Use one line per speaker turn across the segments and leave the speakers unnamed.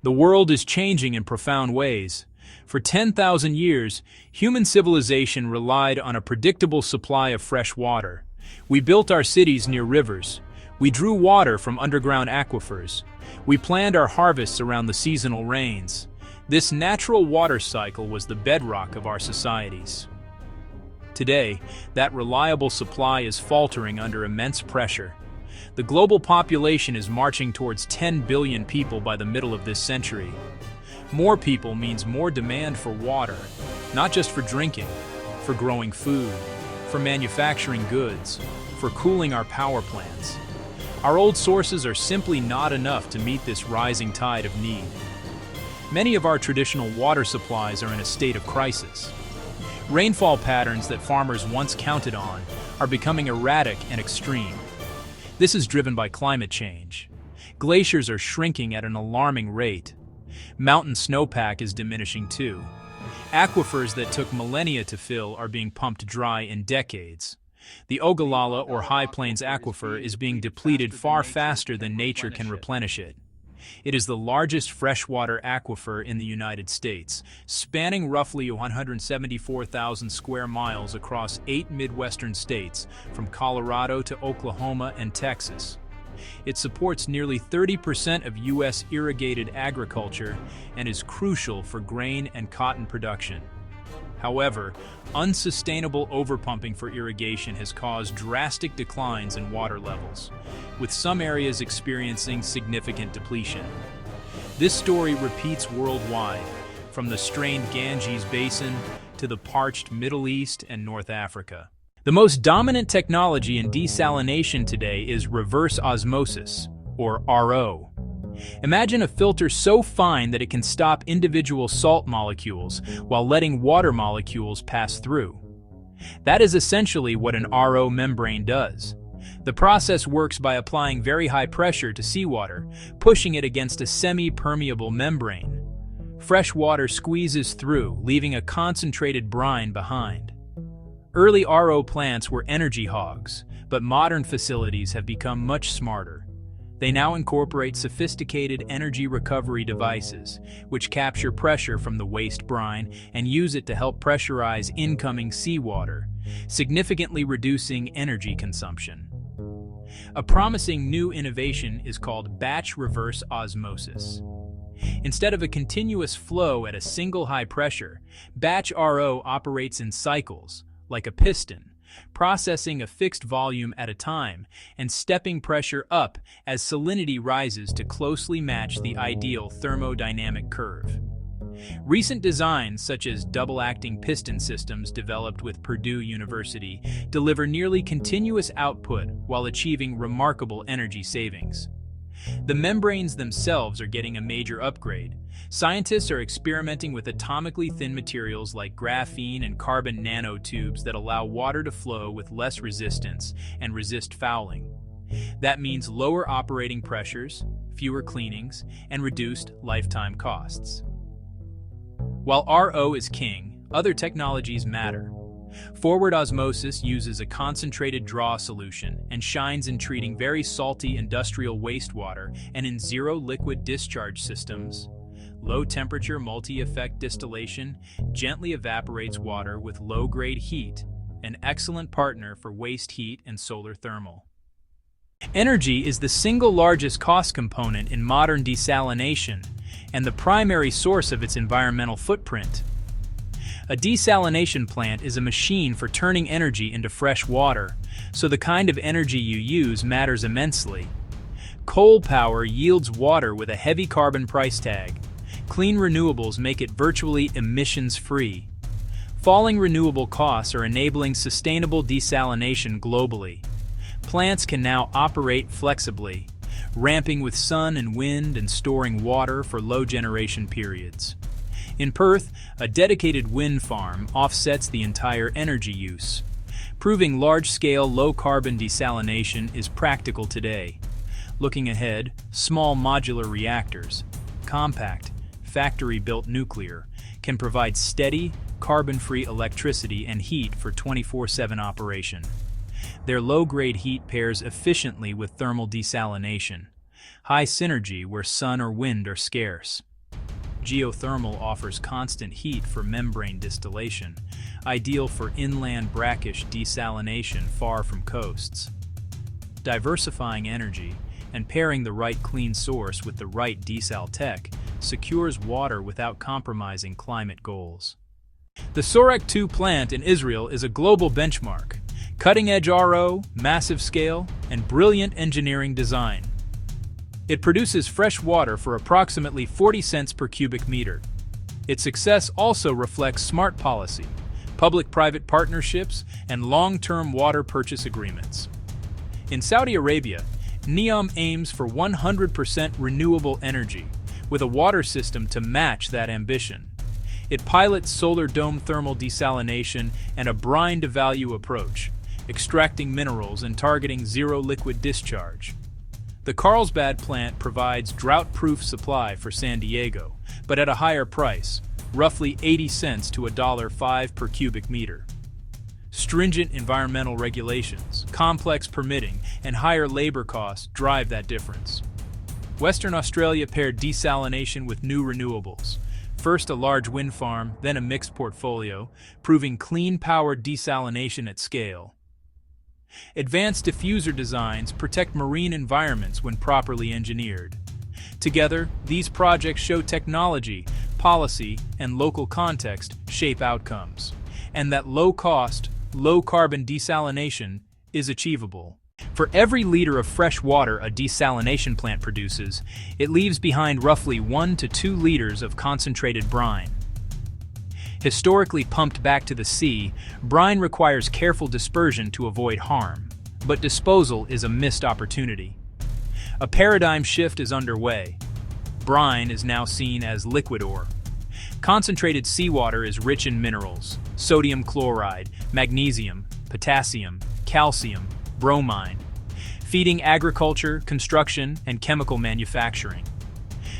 The world is changing in profound ways. For 10,000 years, human civilization relied on a predictable supply of fresh water. We built our cities near rivers. We drew water from underground aquifers. We planned our harvests around the seasonal rains. This natural water cycle was the bedrock of our societies. Today, that reliable supply is faltering under immense pressure. The global population is marching towards 10 billion people by the middle of this century. More people means more demand for water, not just for drinking, for growing food, for manufacturing goods, for cooling our power plants. Our old sources are simply not enough to meet this rising tide of need. Many of our traditional water supplies are in a state of crisis. Rainfall patterns that farmers once counted on are becoming erratic and extreme. This is driven by climate change. Glaciers are shrinking at an alarming rate. Mountain snowpack is diminishing too. Aquifers that took millennia to fill are being pumped dry in decades. The Ogallala or High Plains Aquifer is being depleted far faster than nature can replenish it. It is the largest freshwater aquifer in the United States, spanning roughly 174,000 square miles across 8 Midwestern states, from Colorado to Oklahoma and Texas. It supports nearly 30% of U.S. irrigated agriculture and is crucial for grain and cotton production. However, unsustainable overpumping for irrigation has caused drastic declines in water levels, with some areas experiencing significant depletion. This story repeats worldwide, from the strained Ganges Basin to the parched Middle East and North Africa. The most dominant technology in desalination today is reverse osmosis, or RO. Imagine a filter so fine that it can stop individual salt molecules while letting water molecules pass through. That is essentially what an RO membrane does. The process works by applying very high pressure to seawater, pushing it against a semi-permeable membrane. Fresh water squeezes through, leaving a concentrated brine behind. Early RO plants were energy hogs, but modern facilities have become much smarter. They now incorporate sophisticated energy recovery devices, which capture pressure from the waste brine and use it to help pressurize incoming seawater, significantly reducing energy consumption. A promising new innovation is called batch reverse osmosis. Instead of a continuous flow at a single high pressure, batch RO operates in cycles, like a piston, processing a fixed volume at a time and stepping pressure up as salinity rises to closely match the ideal thermodynamic curve. Recent designs, such as double-acting piston systems developed with Purdue University, deliver nearly continuous output while achieving remarkable energy savings. The membranes themselves are getting a major upgrade. Scientists are experimenting with atomically thin materials like graphene and carbon nanotubes that allow water to flow with less resistance and resist fouling. That means lower operating pressures, fewer cleanings, and reduced lifetime costs. While RO is king, other technologies matter. Forward osmosis uses a concentrated draw solution and shines in treating very salty industrial wastewater and in zero liquid discharge systems. Low-temperature multi-effect distillation gently evaporates water with low-grade heat, an excellent partner for waste heat and solar thermal. Energy is the single largest cost component in modern desalination and the primary source of its environmental footprint. A desalination plant is a machine for turning energy into fresh water, so the kind of energy you use matters immensely. Coal power yields water with a heavy carbon price tag. Clean renewables make it virtually emissions-free. Falling renewable costs are enabling sustainable desalination globally. Plants can now operate flexibly, ramping with sun and wind and storing water for low generation periods. In Perth, a dedicated wind farm offsets the entire energy use, proving large-scale low-carbon desalination is practical today. Looking ahead, small modular reactors, compact, factory-built nuclear, can provide steady, carbon-free electricity and heat for 24/7 operation. Their low-grade heat pairs efficiently with thermal desalination, high synergy where sun or wind are scarce. Geothermal offers constant heat for membrane distillation, ideal for inland brackish desalination far from coasts. Diversifying energy and pairing the right clean source with the right desal tech secures water without compromising climate goals. The Sorek 2 plant in Israel is a global benchmark. Cutting-edge RO, massive scale, and brilliant engineering design. It produces fresh water for approximately 40 cents per cubic meter. Its success also reflects smart policy, public-private partnerships, and long-term water purchase agreements. In Saudi Arabia, NEOM aims for 100% renewable energy, with a water system to match that ambition. It pilots solar dome thermal desalination and a brine to value approach, extracting minerals and targeting zero liquid discharge. The Carlsbad plant provides drought-proof supply for San Diego, but at a higher price, roughly 80 cents to $1.05 per cubic meter. Stringent environmental regulations, complex permitting, and higher labor costs drive that difference. Western Australia paired desalination with new renewables. First a large wind farm, then a mixed portfolio, proving clean-powered desalination at scale. Advanced diffuser designs protect marine environments when properly engineered. Together, these projects show technology, policy, and local context shape outcomes, and that low-cost, low-carbon desalination is achievable. For every liter of fresh water a desalination plant produces, it leaves behind roughly 1 to 2 liters of concentrated brine. Historically pumped back to the sea, brine requires careful dispersion to avoid harm, but disposal is a missed opportunity. A paradigm shift is underway. Brine is now seen as liquid ore. Concentrated seawater is rich in minerals, sodium chloride, magnesium, potassium, calcium, bromine, feeding agriculture, construction, and chemical manufacturing.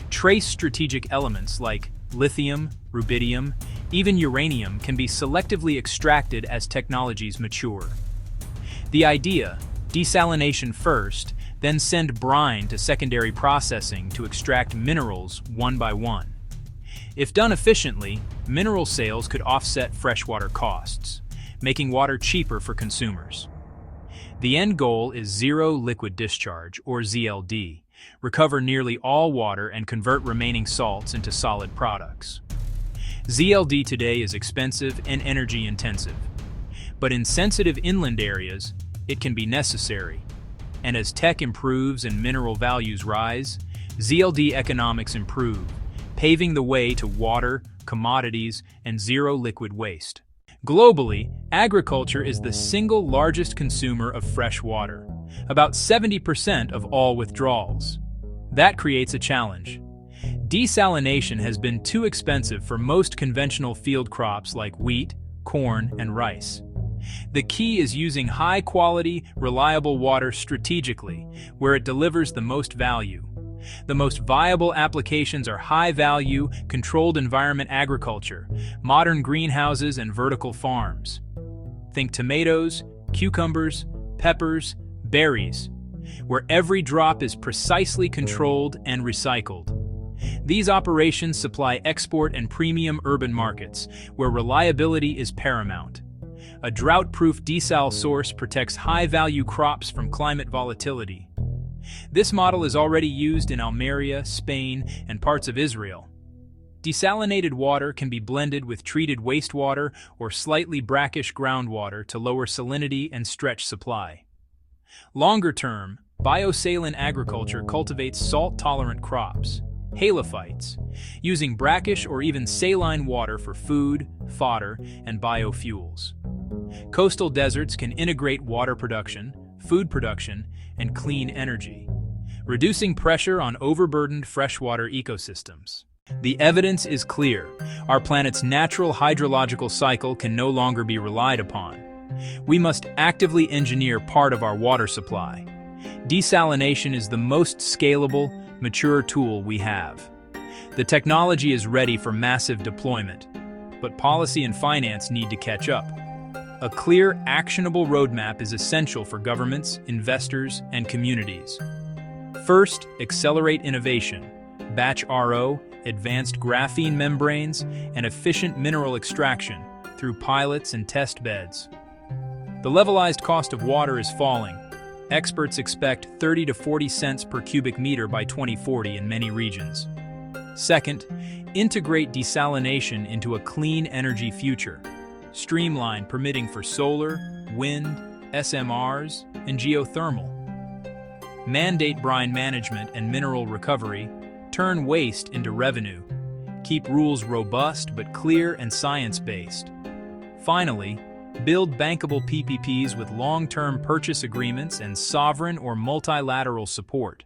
Trace strategic elements like lithium, rubidium, even uranium can be selectively extracted as technologies mature. The idea, desalination first, then send brine to secondary processing to extract minerals one by one. If done efficiently, mineral sales could offset freshwater costs, making water cheaper for consumers. The end goal is zero liquid discharge, or ZLD, recover nearly all water and convert remaining salts into solid products. ZLD today is expensive and energy intensive, but in sensitive inland areas, it can be necessary. And as tech improves and mineral values rise, ZLD economics improve, paving the way to water, commodities, and zero liquid waste. Globally, agriculture is the single largest consumer of fresh water, about 70% of all withdrawals. That creates a challenge. Desalination has been too expensive for most conventional field crops like wheat, corn, and rice. The key is using high-quality, reliable water strategically, where it delivers the most value. The most viable applications are high-value, controlled environment agriculture, modern greenhouses, and vertical farms. Think tomatoes, cucumbers, peppers, berries, where every drop is precisely controlled and recycled. These operations supply export and premium urban markets, where reliability is paramount. A drought-proof desal source protects high-value crops from climate volatility. This model is already used in Almeria, Spain, and parts of Israel. Desalinated water can be blended with treated wastewater or slightly brackish groundwater to lower salinity and stretch supply. Longer term, biosaline agriculture cultivates salt-tolerant crops, halophytes, using brackish or even saline water for food, fodder, and biofuels. Coastal deserts can integrate water production, food production, and clean energy, reducing pressure on overburdened freshwater ecosystems. The evidence is clear. Our planet's natural hydrological cycle can no longer be relied upon. We must actively engineer part of our water supply. Desalination is the most scalable, mature tool we have. The technology is ready for massive deployment, but policy and finance need to catch up. A clear, actionable roadmap is essential for governments, investors, and communities. First, accelerate innovation, batch RO, advanced graphene membranes, and efficient mineral extraction through pilots and test beds. The levelized cost of water is falling. Experts expect 30 to 40 cents per cubic meter by 2040 in many regions. Second, integrate desalination into a clean energy future. Streamline permitting for solar, wind, SMRs, and geothermal. Mandate brine management and mineral recovery. Turn waste into revenue. Keep rules robust but clear and science-based. Finally, build bankable PPPs with long-term purchase agreements and sovereign or multilateral support.